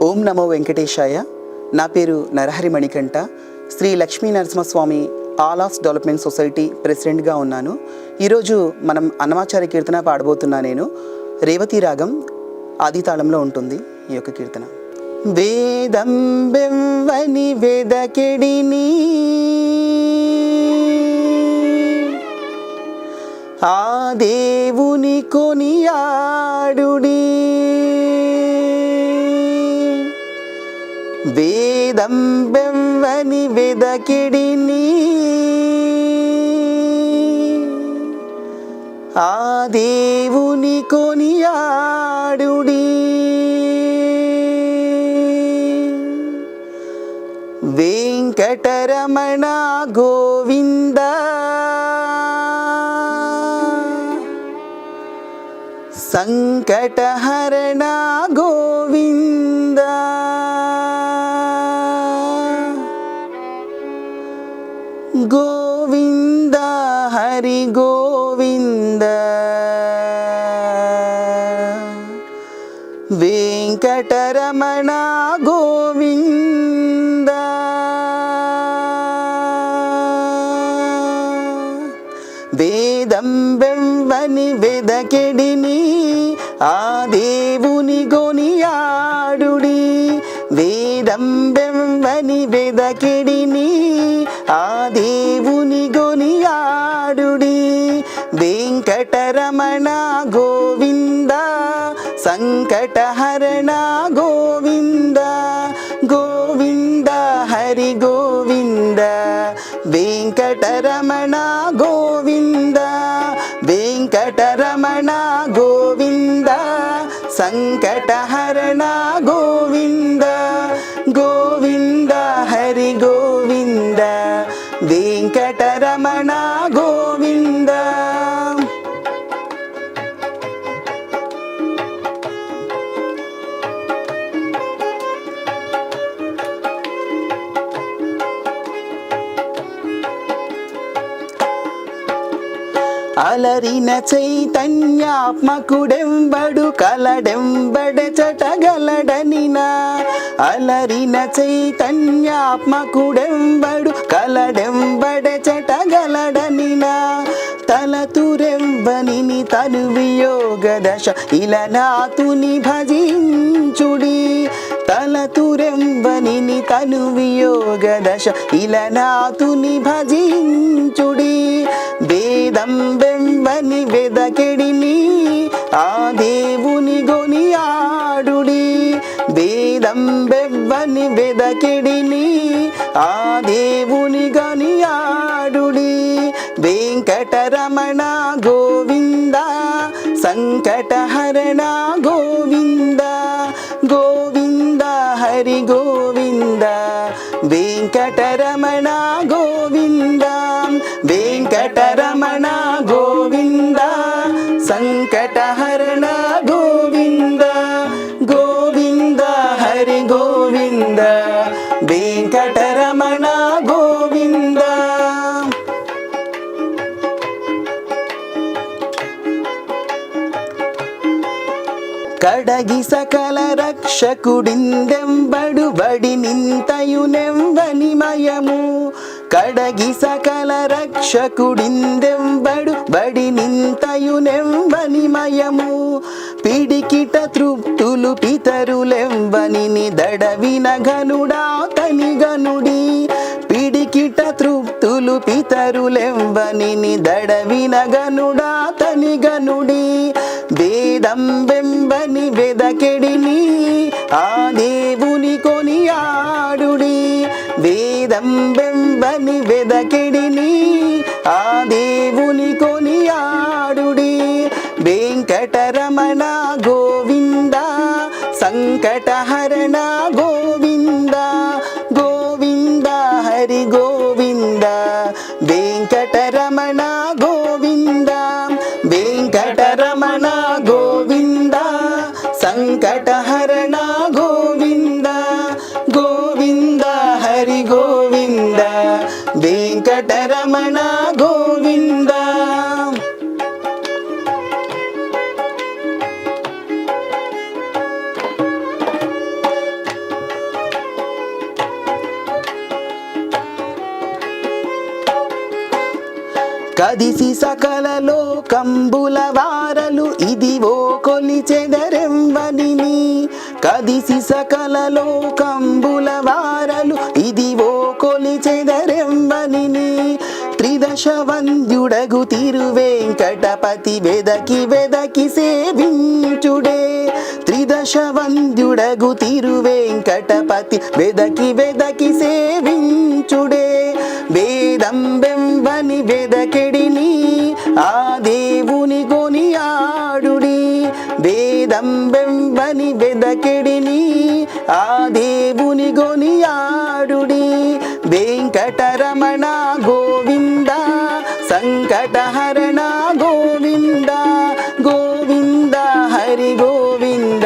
ఓం నమో వెంకటేశాయ. నా పేరు Narahari Manikanta. Shri Lakshmi Narasimhaswamy ఆలాస్ development society ప్రెసిడెంట్గా ఉన్నాను. ఈరోజు మనం అన్నమాచార్య కీర్తన పాడబోతున్నా. నేను రేవతి రాగం ఆది తాళంలో ఉంటుంది ఈ యొక్క కీర్తన. వేదం బెవ్వని వెదకెడిని ఆ దేవుని కొనియాడుడి, వేదం బెవ్వని వెదకెడిని ఆ దేవుని కొనియాడుడి, వెంకటరమణ గోవింద సంకటహరణ గోవింద, గోవింద హరి గోవింద, వెంకటరమణ గోవింద, వేదం బెవ్వని వెదకెడిని ఆ దేవుని గొనియాడుడి, వేదం బెవ్వని వెదకెడిని ఆ దేవుని గొనియాడుడి, వెంకటరమణ గోవింద సంకటహరణ గోవింద, గోవింద హరి గోవింద, వెంకటరమణ గోవింద, వెంకటరమణ గోవింద సంకటహరణ గోవింద, గోవింద హరి గోవింద, వెంకటరమణ గోవింద. అలరిన చైతన్యాత్మకుడెంబడు కలడెంబడెచటగలడనినా, అలరిన చైతన్యాత్మకుడెంబడు కలడెంబడెచటగలడనినా, తలతురెంబనిని తను వియోగదశ ఇలనాతుని భజించుడి, తలతురెంబనిని తను వియోగదశ ఇలనాతుని భజించుడి, వేదం బెవ్వని వెదకెడిని ఆ దేవుని గొనియాడుడి, వేదం బెవ్వని వెదకెడిని ఆ దేవుని గొనియాడుడి, వెంకటరమణ గోవింద సంకటహరణ గోవింద, గోవింద హరి గోవింద, వెంకటరమణ గోవింద, వెంకటరమణ గోవింద సంకటహరణ గోవింద, గోవింద హరి గోవింద, వెంకటరమణ గోవింద. కడగి సకల రక్షకుడిందెంబడు బడి నింతయునెంవని మయము, కడగి సకల రక్షకుడిందెంబడు బడి నింతయునెంవని మయము, పిడికిట తృప్తులు పితరులెంవని దడవిన గనుడా తని గనుడి, పిడికిట తృప్తులు పితరులెంవని దడవిన గనుడా తని గనుడి, వేదం బెవ్వని వెదకెడిని ఆ దేవుని కొనియాడుడి, వేదం బెవ్వని వెదకెడిని ఆ దేవుని కొనియాడుడి, వెంకటరమణ గోవింద సంకటహరణ గోవింద, గోవింద హరి గోవింద, వెంకటరమణ గోవింద, వెంకటరమణ గోవింద సంకటహరణ గోవింద, గోవింద హరి గోవింద, వెంకటరమణ గోవింద. కదిసి సకల లోకంబుల వారలు ఇదివో కొలిచెదరెంబనిని. కదిసి సకల లోకంబుల వారలు ఇదివో కొలిచెదరెంబనిని. త్రిదశ వంద్యుడగు తిరువేంకటపతి వెదకి వెదకి సేవించుడే. త్రిదశ వంద్యుడగు తిరువేంకటపతి వెదకి వెదకి సేవించుడే. వేదం వెంబని వెదకెడిని ఆ దేవుని కొనియాడుడి. వేదం వెంబని వెదకెడిని ఆ దేవుని కొనియాడుడి. వెంకటరమణ గోవింద సంకటహరణ గోవింద. గోవింద హరి గోవింద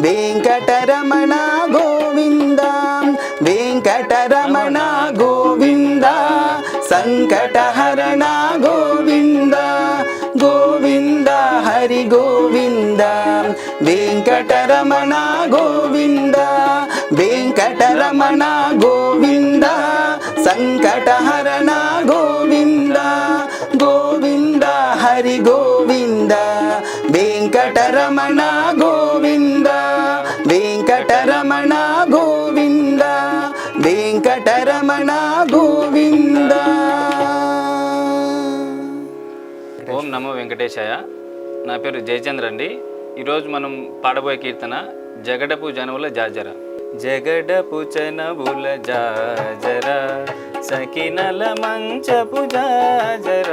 వెంకటరమణ గోవింద. వెంకటరమణ గోవింద సంకటహరణ గోవింద. గోవింద హరి గోవింద వెంకటరమణ గోవింద. వెంకటరమణ గోవింద సంకటహరణ గోవింద. గోవింద హరి గోవింద వెంకటరమణ గోవింద. వెంకటరమణ గోవింద వెంకటరమణ గోవింద. ఓం నమో వెంకటేశాయ. నా పేరు జయచంద్ర అండి. ఈరోజు మనం పాడబోయే కీర్తన జగడపు జనవుల జాజర. జగడపు చనవుల జాజర సకినల మంచపు జాజర.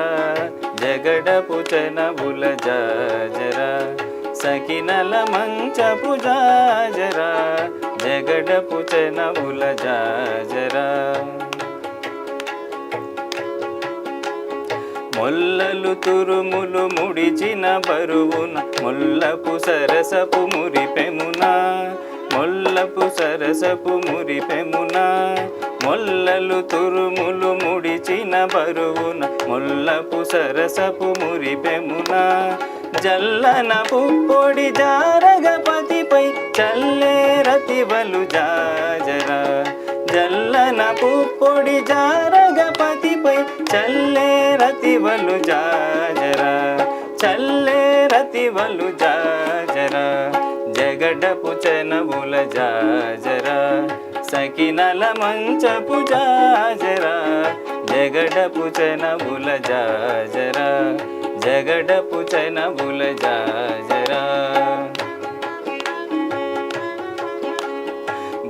జగడపు చనవుల జాజర సకినల మంచపు జాజర. జగడపు చనవుల జాజర. మొల్లలు తురుములు ముడిచిన బరువున మొల్లపు సరసపు మురిపెమున. మొల్లపు సరసపు మురిపెమున. మొల్లలు తురుములు ముడిచిన బరువున మొల్లపు సరసపు మురిపెమున. జల్లన పుప్పొడి జారగపతిపై చల్లే రతివలు జాజర. జల్లన పుప్పొడి జారగపతిపై చల్లే రతివలు జాజర. చల్లే రతివలు జాజర. జగడపు చనవుల జాజర సకినల మంచపు జాజర. జగడపు చనవుల జాజర. జగడపు చనవుల జాజర.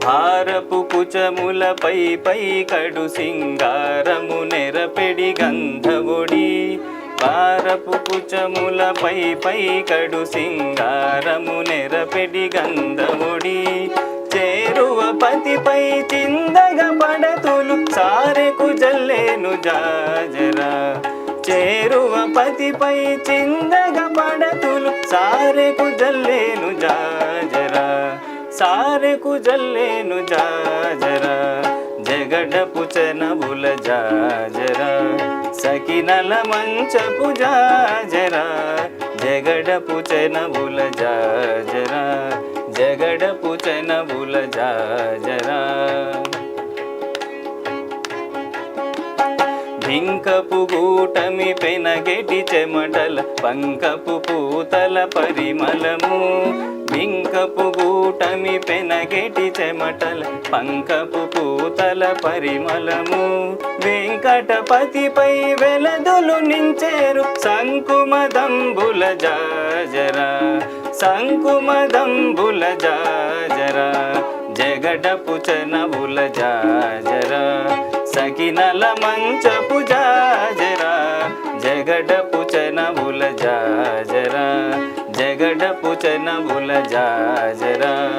భారపు కుచములపై పై కడు సింగారము నెరపెడి గంధవుడి. భారపు కుచములపై పై కడు సింగారము నెరపెడి గంధవుడి. చేరువ పతిపై చిందగ పడతులు సారెకు జల్లేను జాజర. చేరువ పతిపై చిందగ పడతులు సారెకు జల్లేను జాజర. సారెకు జల్లేను జాజర. జగడపు చనవుల జాజర సకినల మంచపు జాజర. జగడపు చనవుల జాజర. జగడపు చనవుల జాజర. భింకపు గూటమి పెనగెటి చెమటల పంకపు పూతల పరిమళము. భింకపు గూటమి పెనగెటి చెమటల పంకపు పూతల పరిమళము. వెంకటపతిపై వెలదులు నించేరు సంకుమదంబుల జాజర. సంకుమదంబుల జాజర. జగడపు చనవుల జాజర సకినల మంచపు జాజర. జగడపు చనవుల జాజర. జగడపు చనవుల జాజర.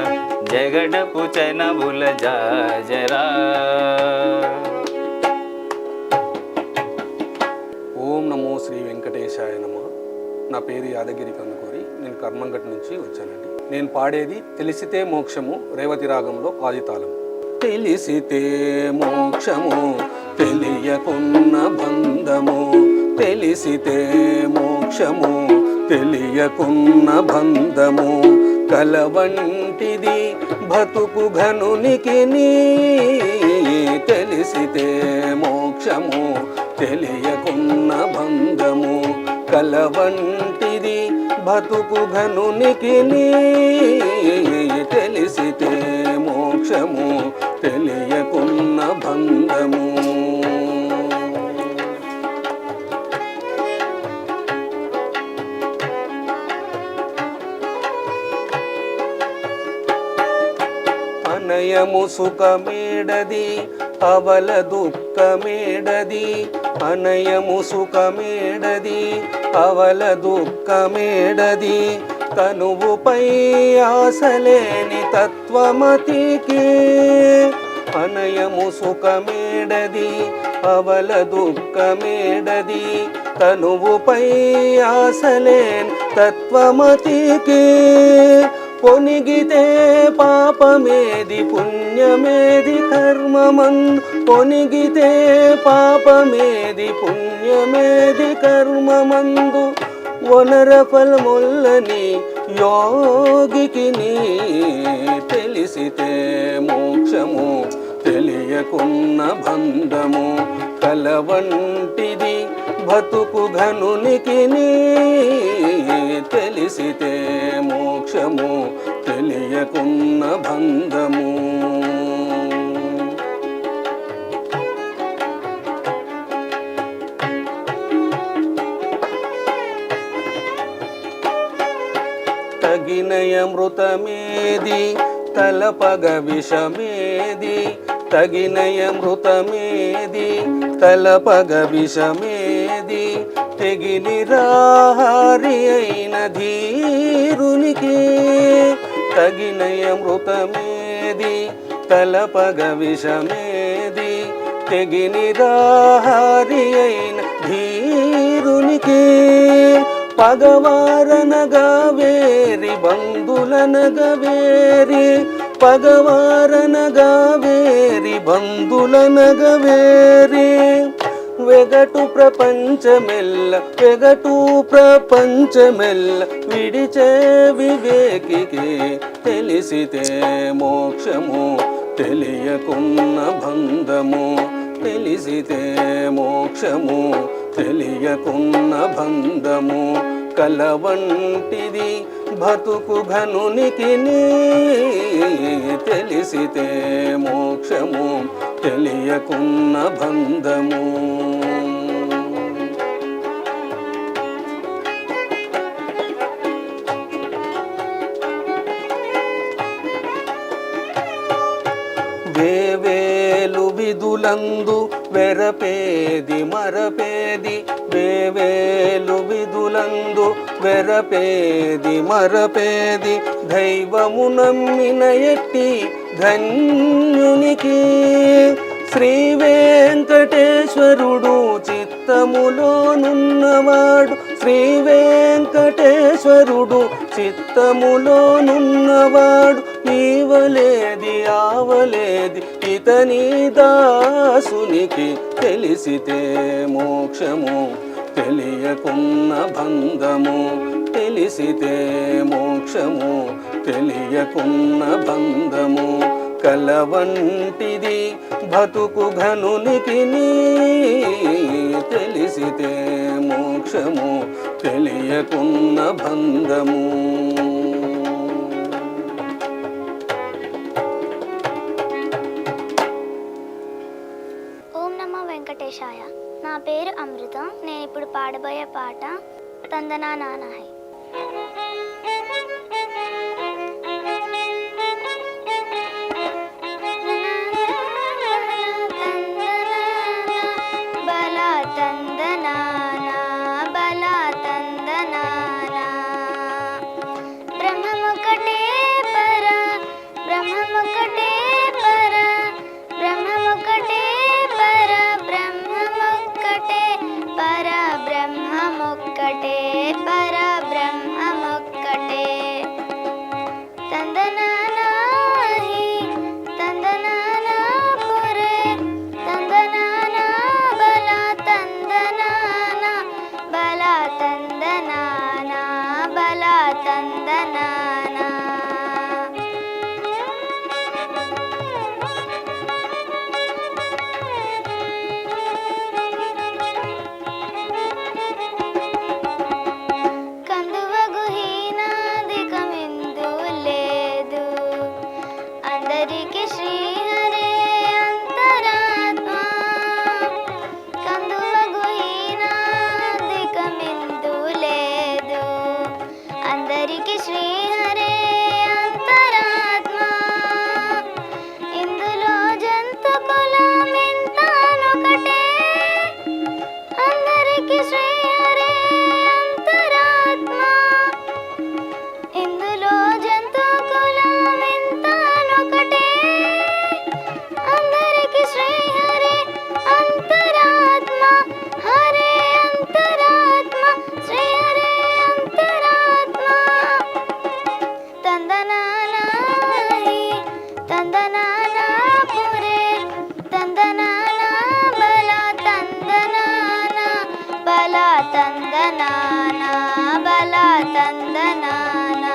జగడపు చనవుల జాజర. ఓం నమో శ్రీ వెంకటేశాయ నమః. నా పేరు యాదగిరి కందుకూరి. నేను కర్మంగట్ నుంచి వచ్చానండి. నేను పాడేది తెలిసితే మోక్షము రేవతి రాగంలో ఆదితాళం. తెలిసితే మోక్షము తెలియకున్న బంధము. తెలిసితే మోక్షము తెలియకున్న బంధము. కలవంటిది బతుకు ఘనునికి తెలిసితే మోక్షము తెలియకున్న బంధము కలవంటిది బతుకు ఘనునికి తెలిసితే మోక్షము తెలియకున్న బంధము అనయము సుఖమేడది అవల దుఃఖమేడది అనయము సుఖమేడది అవల దుఃఖమేడది తనువుపై ఆశలేని తత్వమతికి అనయము సుఖమేడది అవల దుఃఖమేడది తనువుపై ఆశలేని తత్వమతికి పొనిగితే పాపమేది పుణ్యమేది కర్మమందు పొనిగితే పాపమేది పుణ్యమేది కర్మమందు వనర ఫలములని యోగికి తెలిసితే మోక్షము తెలియకున్న బంధము కలవంటిది బతుకు ఘనునికి తెలిసితే మోక్షము తెలియకున్న బంధము తగినయమృతమేది తలపగ విషమేది తగినయమృతమేది తలపగ విషమేది తెగినిరాహారి అయిన ధీరునికి తగినయమృతమేది తలపగ విషమేది తెగినిరాహారి అయిన ధీరునికి పగవారనగా వేరి బంధులనగా వేరి పగవారనగా వేరి బంధులనగా వేరి వెగటు ప్రపంచమెల్ల వెగటు ప్రపంచమెల్ల విడిచే వివేకికి తెలిసితే మోక్షము తెలియకున్న బంధము తెలిసితే మోక్షము తెలియకున్న బంధము కలవంటిది బతుకు ఘనునికి తెలిసితే మోక్షము తెలియకున్న బంధము వేవేలు విధులందు వెరపేది మరపేది వేవేలు విధులందు వెరపేది మరపేది దైవము నమ్మిన ఎట్టి ధన్యునికి శ్రీ వెంకటేశ్వరుడు చిత్తములోనున్నవాడు శ్రీ వెంకటేశ్వరుడు చిత్తములోనున్నవాడు ఈవలేది ఆవలేది ఇతని దాసునికి తెలిసితే మోక్షము తెలియకున్న బంధము తెలిసితే మోక్షము తెలియకున్న బంధము కలవంటిది బతుకు ఘనునికి తెలిసితే మోక్షము తెలియకున్న బంధము ఓం నమో వెంకటేశాయ. నా పేరు అమృత. నేను ఇప్పుడు పాడబోయే పాట తందనా నానా హై. అందరికి శ్రీహరే అంతరాత్మ కందువగు ఈనాదికమిందు లేదు అందరికి శ్రీహరే అంతరాత్మ ఇందులో జంతు కులమింతానొకటే అందరికి శ్రీహరే అంతరాత్మ ఇందులో జంతు కులమింతానొకటే అందరికి శ్రీహరే అంతరాత్మ హరే అంతరాత్మ శ్రీహరే అంతరాత్మ తందనానాహి తందనానా పురే తందనానా బల తందనానా బల తందనానా బల తందనానా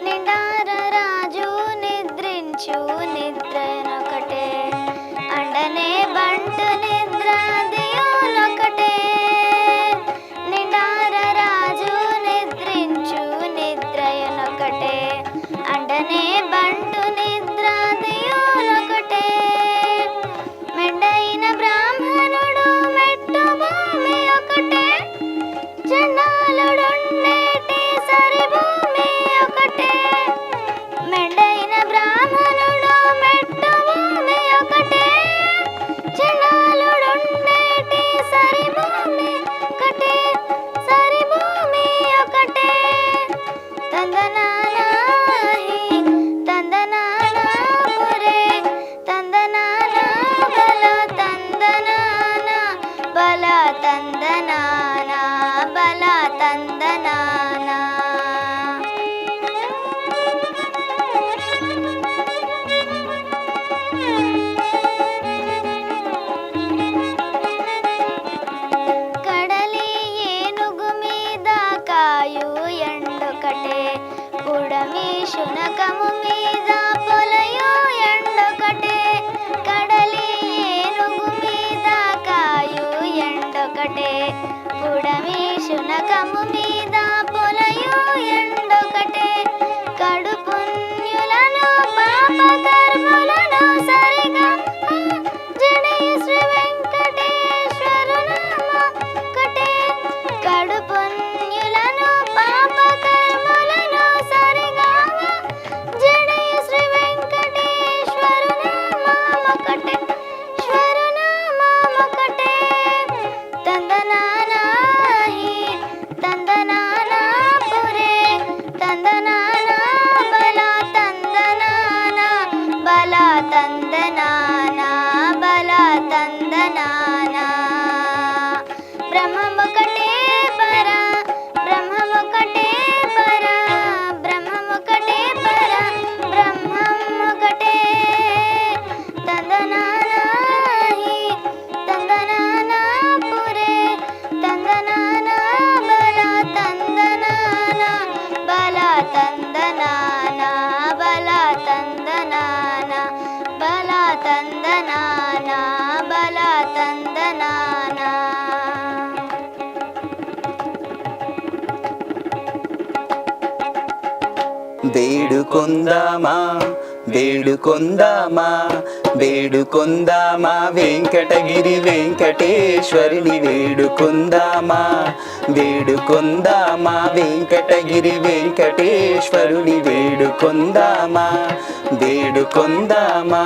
నిండార రాజు నిద్రించు నిద్రనొకటే అండనే బంటు నిద్ర దియోనొకటే నిండార రాజు నిద్రించు నిద్రయనొకటే అండనే బంటు నిద్ర దియోనొకటే మెండైన బ్రాహ్మణుడు మెట్టు భూమి ఒకటే చండాలుడుండేటి సరి భూమి ఒకటే మెండైన బ్రాహ్మణుడు మెట్టు భూమి ఒకటే చండాలుడుండేటి సరి భూమి ఒకటే సరి భూమి ఒకటే తందనానాహి తందనానా పురే తందనానా బల తందనానా బల తందనానా బల తందనానా కడలి ఏనుగు మీద కాయు ఎండొకటే పుడమి శునకము మీద పొలయు ఎండొకటే కడలి ఏనుగు మీద కాయు ఎండొకటే పుడమి శునకము మీద పొలయు ఎండొకటే కడు పుణ్యులను పాప కర్ములను సరిగా జడయ శ్రీ వెంకటేశ్వరు నామ ఒకటే కడు పుణ్యులను పాప కర్ములను సరిగా జడయ శ్రీ వెంకటేశ్వరు నామ ఒకటే శ్వరు నామ ఒకటే తందనానాహి తందనానా పురే తందనానా బల తందనానా బల తందనానా బల తందనానా బ్రహ్మమొకటే పర బ్రహ్మమొకటే పర బ్రహ్మమొకటే పర బ్రహ్మమొకటే తందనానాహి తందనానా పురే తందనానా బల తందనానా బల తందనానా బల తందనానా బల తందనానా బల తందనానా వేడుకొందామా వేడుకొందామా వేడుకొందామా వెంకటగిరి వెంకటేశ్వరుని వేడుకొందామా వేడుకొందామా వెంకటగిరి వెంకటేశ్వరుని వేడుకొందామా వేడుకొందామా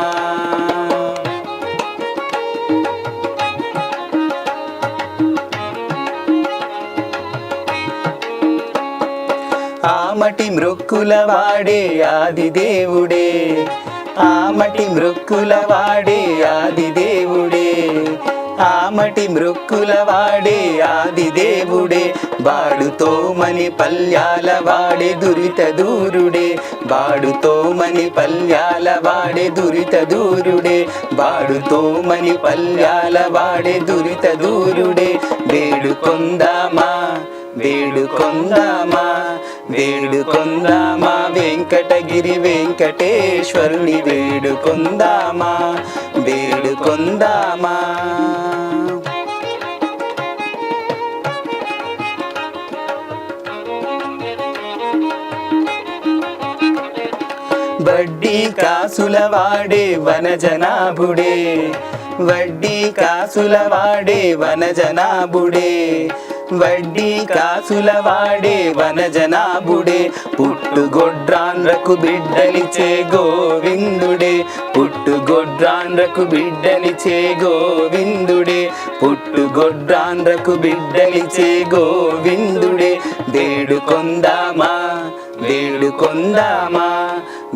ఆమటి మృక్కుల వాడే ఆది దేవుడే ఆమటి మృక్కుల వాడే ఆది దేవుడే ఆమటి మృక్కుల వాడే ఆది దేవుడే బాడుతో మని పల్యాల వాడే దురిత దూరుడే బాడుతో మని పల్యాల వాడే దురిత దూరుడే బాడుతో మని పల్యాల వాడే దురిత దూరుడే వేడుకొందామా వేడుకొందామా వేడుకొందామా వెంకటగిరి వెంకటేశ్వరుని వేడుకొందామా వేడుకొందామా. వడ్డీ కాసుల వాడే వనజనాభుడే, వడ్డీ కాసుల వాడే వనజనాభుడే, వడ్డీ కాసుల వాడే వనజనాభుడే, పుట్టుగొడ్రాండ్రకు బిడ్డలిచే గోవిందుడే, పుట్టుగొడ్రాండ్రకు బిడ్డలిచే గోవిందుడే, పుట్టుగొడ్రాండ్రకు బిడ్డలిచే గోవిందుడే. వేడుకొందామా వేడుకొందామా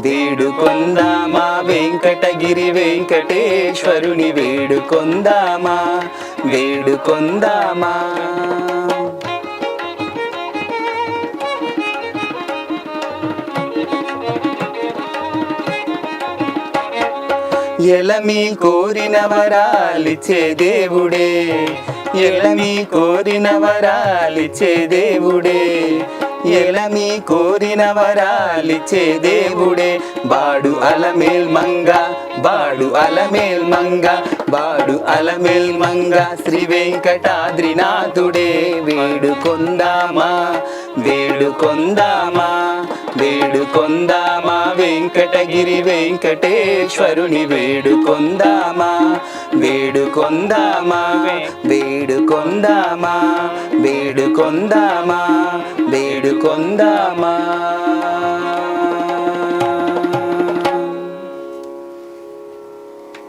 వేడుకొందామా, వెంకటగిరి వెంకటేశ్వరుని వేడుకొందామా వేడుకొందామా. ఎలమి కోరిన వరాలిచ్చే దేవుడే, ఎలమి కోరిన వరాలిచ్చే దేవుడే, ఎలమి కోరిన వరాలిచ్చే దేవుడే, బాడు అలమేల్ మంగ, బాడు అలమేల్ మంగ, బాడు అలమేల్ మంగ, శ్రీ వెంకటాద్రినాథుడే. వేడుకొందామా వేడుకొందామా వేడుకొందామా, వెంకటగిరి వెంకటేశ్వరుని వేడుకొందామా వేడుకొందామా వేడుకొందామా వేడుకొందామా వేడుకొందామా.